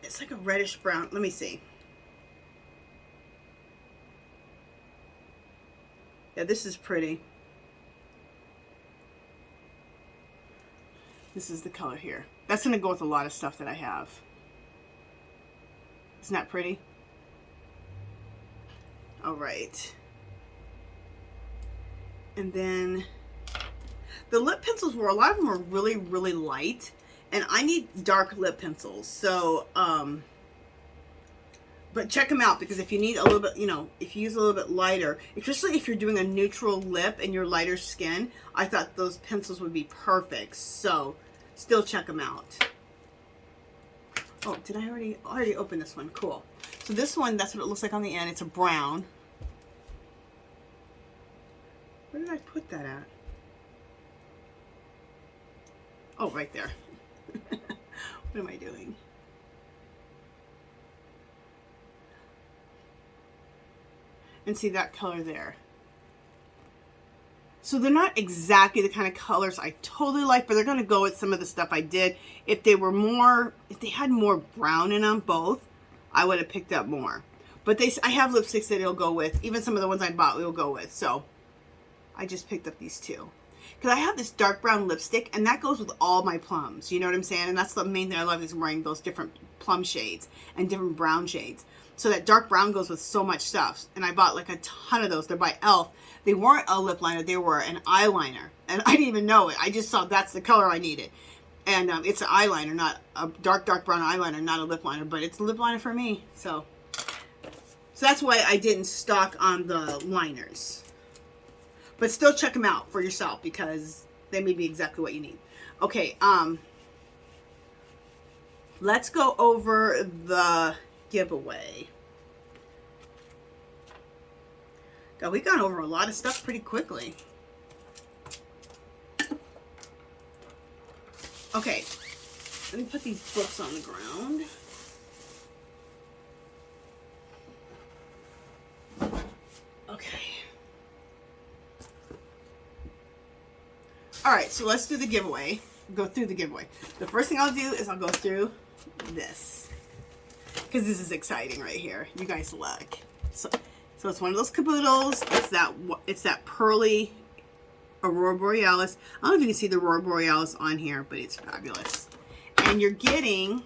it's like a reddish brown. Let me see. Yeah, this is pretty. This is the color here. That's going to go with a lot of stuff that I have. Isn't that pretty? All right. And then the lip pencils a lot of them are really, really light. And I need dark lip pencils. So, but check them out, because if you need a little bit, you know, if you use a little bit lighter, especially if you're doing a neutral lip and your lighter skin, I thought those pencils would be perfect. So, still check them out. Oh, did I already open this one? Cool. So this one, that's what it looks like on the end. It's a brown. Where did I put that at? Oh, right there. What am I doing? And see that color there. So they're not exactly the kind of colors I totally like, but they're going to go with some of the stuff I did. If they had more brown in them, both, I would have picked up more. But I have lipsticks that it'll go with. Even some of the ones I bought will go with. So I just picked up these 2. Because I have this dark brown lipstick, and that goes with all my plums. You know what I'm saying? And that's the main thing I love, is wearing those different plum shades and different brown shades. So that dark brown goes with so much stuff. And I bought like a ton of those. They're by e.l.f. They weren't a lip liner. They were an eyeliner. And I didn't even know it. I just saw that's the color I needed. And it's an eyeliner, not a dark brown eyeliner, not a lip liner. But it's a lip liner for me. So that's why I didn't stock on the liners. But still check them out for yourself, because they may be exactly what you need. Okay, let's go over the giveaway. God, we've gone over a lot of stuff pretty quickly. Okay, let me put these books on the ground. Okay. All right, so let's do the giveaway. Go through the giveaway. The first thing I'll do is I'll go through this, because this is exciting right here. You guys look. So it's one of those caboodles. It's that pearly Aurora Borealis. I don't know if you can see the Aurora Borealis on here, but it's fabulous. And you're getting,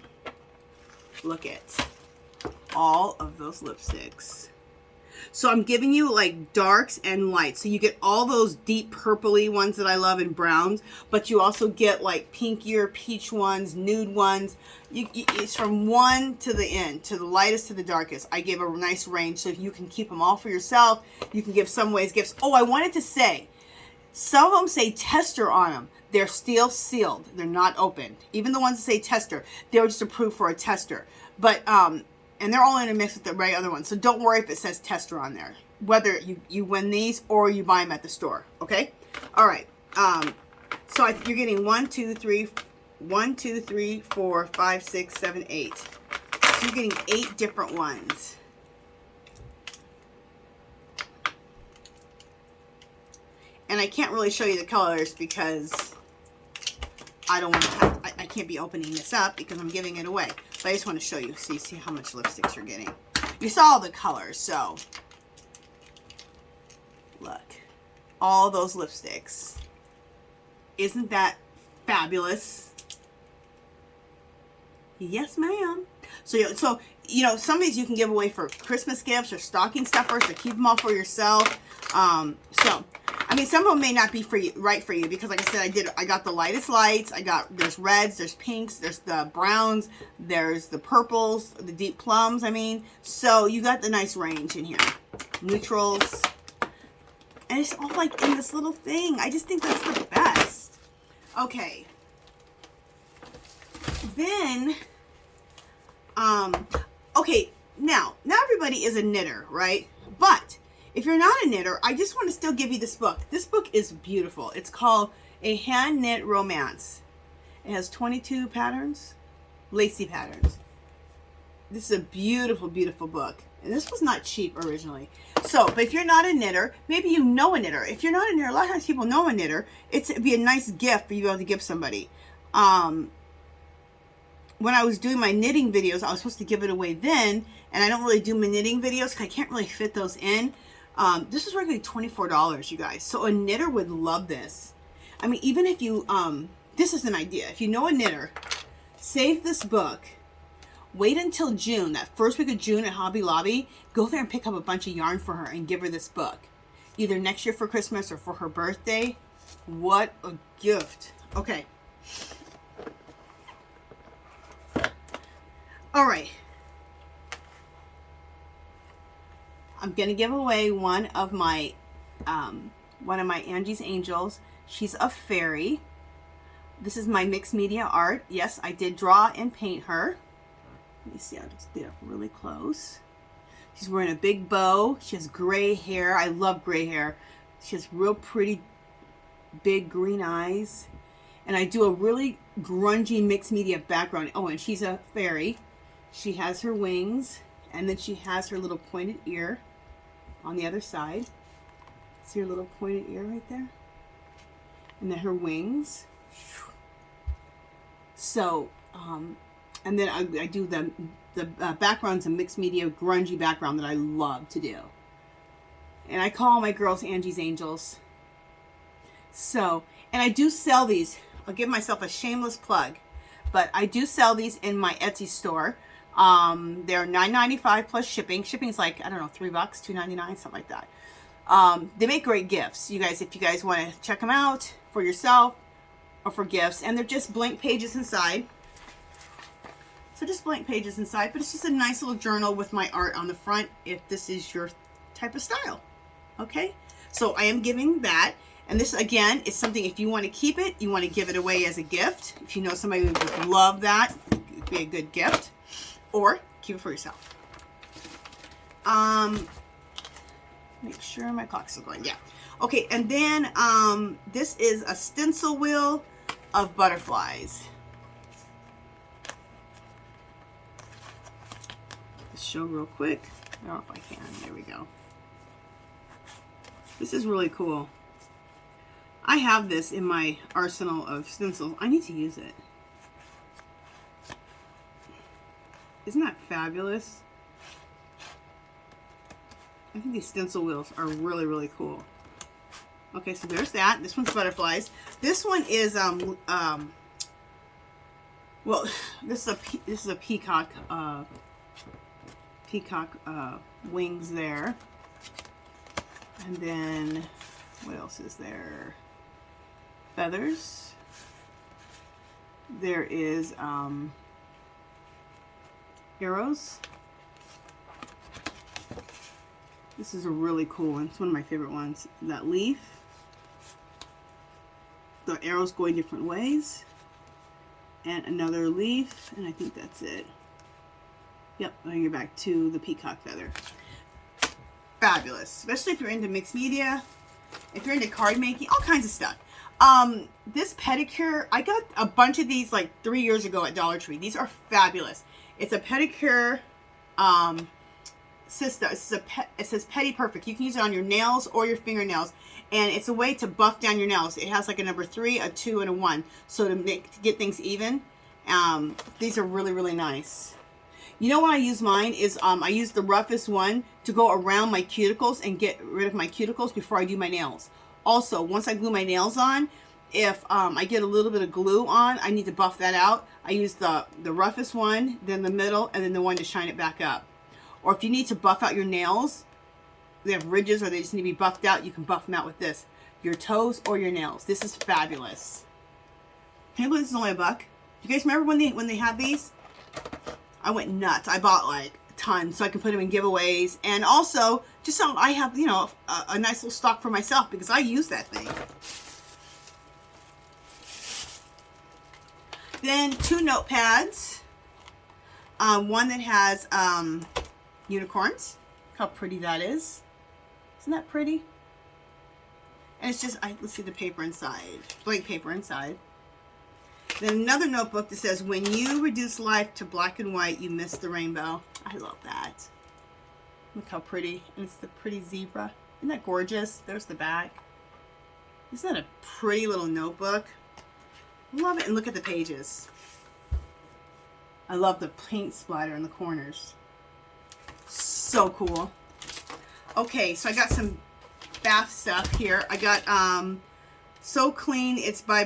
look at all of those lipsticks. So I'm giving you like darks and lights. So you get all those deep purpley ones that I love, and browns, but you also get like pinkier peach ones, nude ones. It's from one to the end, to the lightest to the darkest. I give a nice range, so you can keep them all for yourself. You can give some ways gifts. Oh, I wanted to say, some of them say tester on them. They're still sealed. They're not opened. Even the ones that say tester, they were just approved for a tester. But and they're all in a mix with the right other ones. So don't worry if it says tester on there. Whether you win these or you buy them at the store. Okay? All right. So you're getting 1, 2, 3, 4, 5, 6, 7, 8. So you're getting 8 different ones. I can't really show you the colors because I don't want to, I can't be opening this up because I'm giving it away. But I just want to show you so you see how much lipsticks you're getting. You saw all the colors, so look. All those lipsticks. Isn't that fabulous? Yes, ma'am. So you know, some of these you can give away for Christmas gifts or stocking stuffers, or keep them all for yourself. So I mean, some of them may not be for you, right for you, because like I said, I got the lightest lights. There's reds, there's pinks, there's the browns, there's the purples, the deep plums. I mean, so you got the nice range in here. Neutrals. And it's all like in this little thing. I just think that's the best. Okay. Then, okay, now everybody is a knitter, right? But if you're not a knitter, I just want to still give you this book. This book is beautiful. It's called A Hand Knit Romance. It has 22 patterns, lacy patterns. This is a beautiful, beautiful book. And this was not cheap originally. So, but if you're not a knitter, maybe you know a knitter. If you're not a knitter, a lot of times people know a knitter. It'd be a nice gift for you to be able to give somebody. When I was doing my knitting videos, I was supposed to give it away then. And I don't really do my knitting videos because I can't really fit those in. This is regularly $24, you guys. So a knitter would love this. I mean, even if you, this is an idea. If you know a knitter, save this book. Wait until June, that first week of June at Hobby Lobby. Go there and pick up a bunch of yarn for her and give her this book. Either next year for Christmas or for her birthday. What a gift. Okay. All right. I'm going to give away one of my Angie's Angels. She's a fairy. This is my mixed media art. Yes, I did draw and paint her. Let me see, I'll just get up really close. She's wearing a big bow. She has gray hair. I love gray hair. She has real pretty big green eyes. And I do a really grungy mixed media background. Oh, and she's a fairy. She has her wings. And then she has her little pointed ear on the other side. See her little pointed ear right there? And then her wings. So, and then I do the background's a mixed media grungy background that I love to do. And I call my girls Angie's Angels. So, and I do sell these. I'll give myself a shameless plug. But I do sell these in my Etsy store. They're $9.95 plus shipping. Shipping's like, I don't know, $3, $2.99, something like that. They make great gifts. You guys, if you guys want to check them out for yourself or for gifts. And they're just blank pages inside. So just blank pages inside, but it's just a nice little journal with my art on the front if this is your type of style. Okay? So I am giving that. And this, again, is something, if you want to keep it, you want to give it away as a gift. If you know somebody who would love that, it'd be a good gift. Or keep it for yourself. Make sure my clock's still going. Yeah. Okay, and then this is a stencil wheel of butterflies. Show real quick. I don't know if I can. There we go. This is really cool. I have this in my arsenal of stencils. I need to use it. Isn't that fabulous? I think these stencil wheels are really, really cool. Okay, so there's that. This one's butterflies. This one is well, this is a peacock wings there. And then what else is there? Feathers. There is arrows. This is a really cool one. It's one of my favorite ones. That leaf. The arrows going different ways. And another leaf. And I think that's it. Yep, bring it back to the peacock feather. Fabulous. Especially if you're into mixed media. If you're into card making. All kinds of stuff. This pedicure, I got a bunch of these like 3 years ago at Dollar Tree. These are fabulous. It's a pedicure Sista. It says Petty Perfect. You can use it on your nails or your fingernails. And it's a way to buff down your nails. It has like a number 3, a 2, and a 1. So to get things even. These are really, really nice. You know when I use mine is I use the roughest one to go around my cuticles and get rid of my cuticles before I do my nails. Also, once I glue my nails on, if I get a little bit of glue on, I need to buff that out. I use the roughest one, then the middle, and then the one to shine it back up. Or if you need to buff out your nails, they have ridges or they just need to be buffed out, you can buff them out with this. Your toes or your nails. This is fabulous. Can you believe this is only $1? You guys remember when they had these? I went nuts. I bought like tons so I can put them in giveaways. And also, just so I have, you know, a nice little stock for myself because I use that thing. Then 2 notepads. One that has unicorns. Look how pretty that is. Isn't that pretty? And it's just, let's see the paper inside. Blank paper inside. Then another notebook that says, when you reduce life to black and white, you miss the rainbow. I love that. Look how pretty. And it's the pretty zebra. Isn't that gorgeous? There's the back. Isn't that a pretty little notebook? Love it. And look at the pages. I love the paint splatter in the corners. So cool. Okay, so I got some bath stuff here. I got So Clean. It's by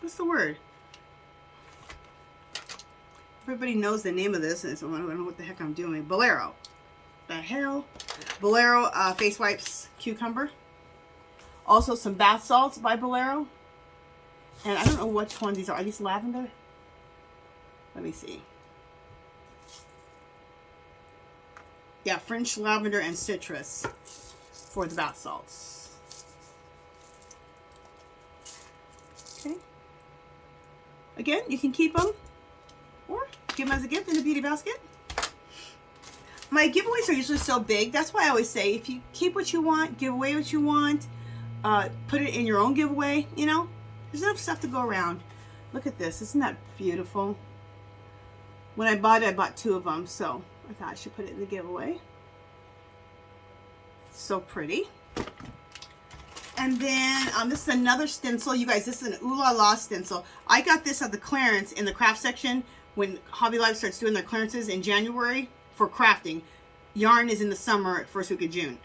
what's the word? Everybody knows the name of this, and so I don't know what the heck I'm doing. Bolero. The hell? Bolero face wipes cucumber. Also some bath salts by Bolero. And I don't know which ones these are. Are these lavender? Let me see. Yeah, French lavender and citrus for the bath salts. Okay. Again, you can keep them or give them as a gift in a beauty basket. My giveaways are usually so big. That's why I always say, if you keep what you want, give away what you want, put it in your own giveaway, you know. There's enough stuff to go around. Look at this. Isn't that beautiful? When I bought it, I bought 2 of them, so I thought I should put it in the giveaway. So pretty. And then this is another stencil. You guys, this is an Ooh La La stencil. I got this at the clearance in the craft section when Hobby Lobby starts doing their clearances in January for crafting. Yarn is in the summer, first week of June.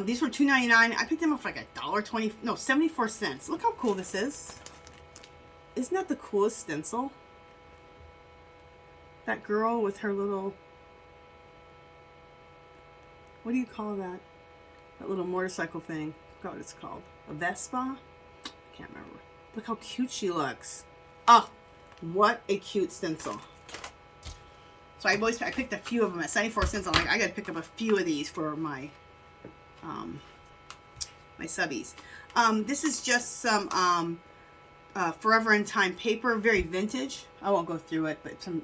These were $2.99. I picked them up for like $1.20, no, 74 cents. Look how cool this is. Isn't that the coolest stencil? That girl with her little, what do you call that? That little motorcycle thing. I forgot what it's called. A Vespa? I can't remember. Look how cute she looks. Oh, what a cute stencil. So I picked a few of them at 74 cents. I'm like, I gotta pick up a few of these for my my subbies. This is just some Forever in Time paper, very vintage. I won't go through it, but some.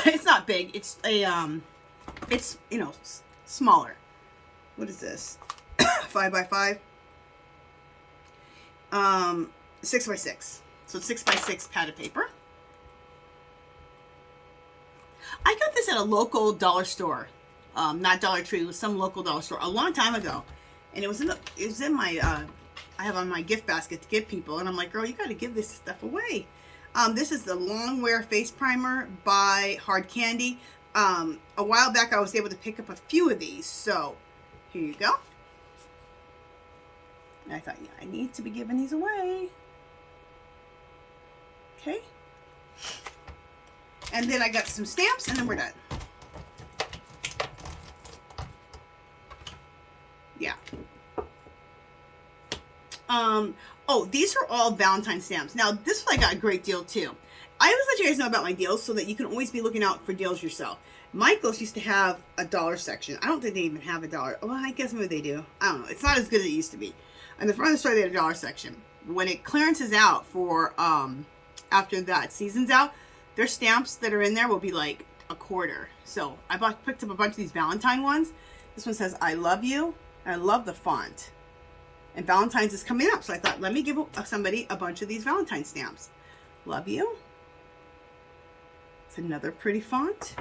It's not big. It's a it's, you know, smaller. What is this? 5x5. 6x6. So 6x6 padded paper. I got this at a local dollar store. Not Dollar Tree, it was some local dollar store a long time ago. And it was in my I have on my gift basket to give people, and I'm like, girl, you got to give this stuff away. This is the Long Wear Face Primer by Hard Candy. A while back, I was able to pick up a few of these, so here you go. And I thought, yeah, I need to be giving these away. Okay. And then I got some stamps, and then we're done. Yeah. Oh, these are all Valentine stamps. Now, this one I got a great deal too. I always let you guys know about my deals so that you can always be looking out for deals yourself. Michael's used to have a dollar section. I don't think they even have a dollar. Well, I guess maybe they do. I don't know. It's not as good as it used to be. In the front of the store, they had a dollar section. When it clearances out for, after that season's out, their stamps that are in there will be like $0.25. So I picked up a bunch of these Valentine ones. This one says, I love you. And I love the font. And Valentine's is coming up. So I thought, let me give somebody a bunch of these Valentine stamps. Love you. It's another pretty font.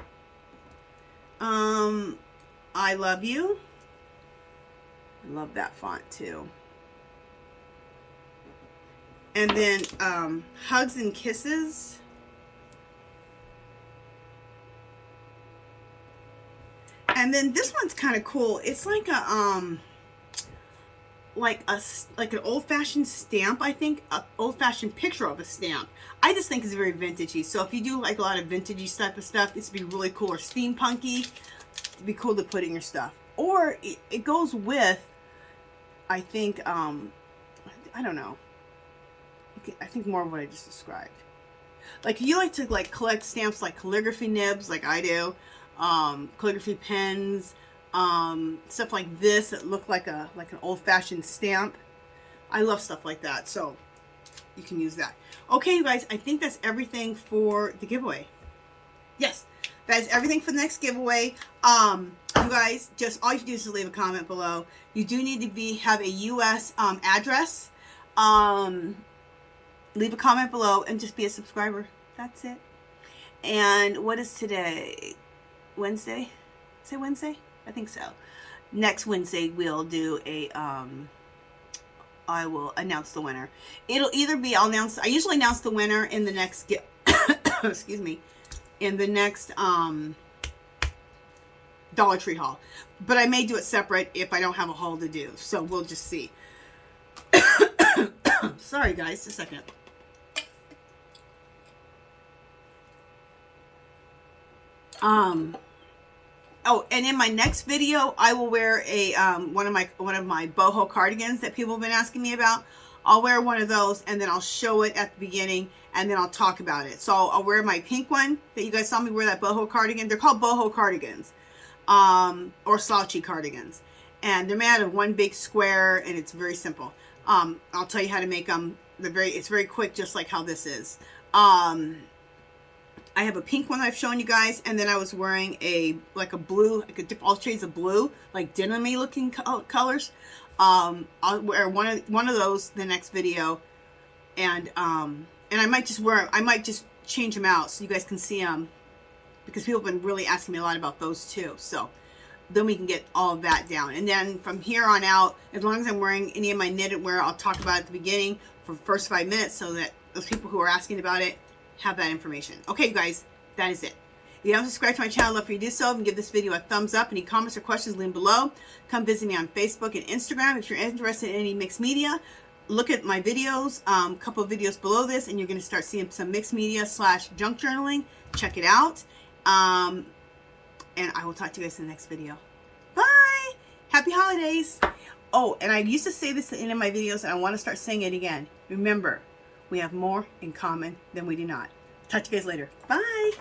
I Love You. I love that font too. And then Hugs and Kisses. And then this one's kind of cool. It's like a like an old-fashioned stamp, I think, an old-fashioned picture of a stamp. I just think it's very vintagey. So if you do like a lot of vintagey type of stuff, this would be really cool. Or steampunky, it'd be cool to put in your stuff. Or it goes with, I think, I don't know. I think more of what I just described. Like you like to like collect stamps like calligraphy nibs, like I do, calligraphy pens, stuff like this that look like an old-fashioned stamp. I love stuff like that, so you can use that. Okay, you guys, I think that's everything for the giveaway. Yes, that is everything for the next giveaway. You guys, just all you have to do is leave a comment below. You do need to have a U.S. Address. Leave a comment below and just be a subscriber. That's it. And what is today? Wednesday? Say Wednesday? I think so. Next Wednesday we'll do a I will announce the winner. It'll either be I usually announce the winner in the next excuse me, in the next Dollar Tree haul. But I may do it separate if I don't have a haul to do. So we'll just see. Sorry guys, just a second. Oh, and in my next video, I will wear a one of my Boho Cardigans that people have been asking me about. I'll wear one of those, and then I'll show it at the beginning, and then I'll talk about it. So I'll wear my pink one that you guys saw me wear, that Boho Cardigan. They're called Boho Cardigans, or slouchy cardigans, and they're made out of one big square, and it's very simple. I'll tell you how to make them. It's very quick, just like how this is. I have a pink one that I've shown you guys, and then I was wearing a blue, like all shades of blue, like denim-y looking colors. I'll wear one of those the next video, and I might just change them out so you guys can see them, because people have been really asking me a lot about those too. So then we can get all of that down, and then from here on out, as long as I'm wearing any of my knitted wear, I'll talk about it at the beginning for the first 5 minutes, so that those people who are asking about it have that information. Okay, you guys, that is it. If you haven't subscribed to my channel, I'd love for you to do so, and give this video a thumbs up. Any comments or questions, leave them below. Come visit me on Facebook and Instagram. If you're interested in any mixed media, look at my videos, a couple of videos below this, and you're going to start seeing some mixed media / junk journaling. Check it out. And I will talk to you guys in the next video. Bye! Happy holidays! Oh, and I used to say this at the end of my videos, and I want to start saying it again. Remember, we have more in common than we do not. Talk to you guys later. Bye!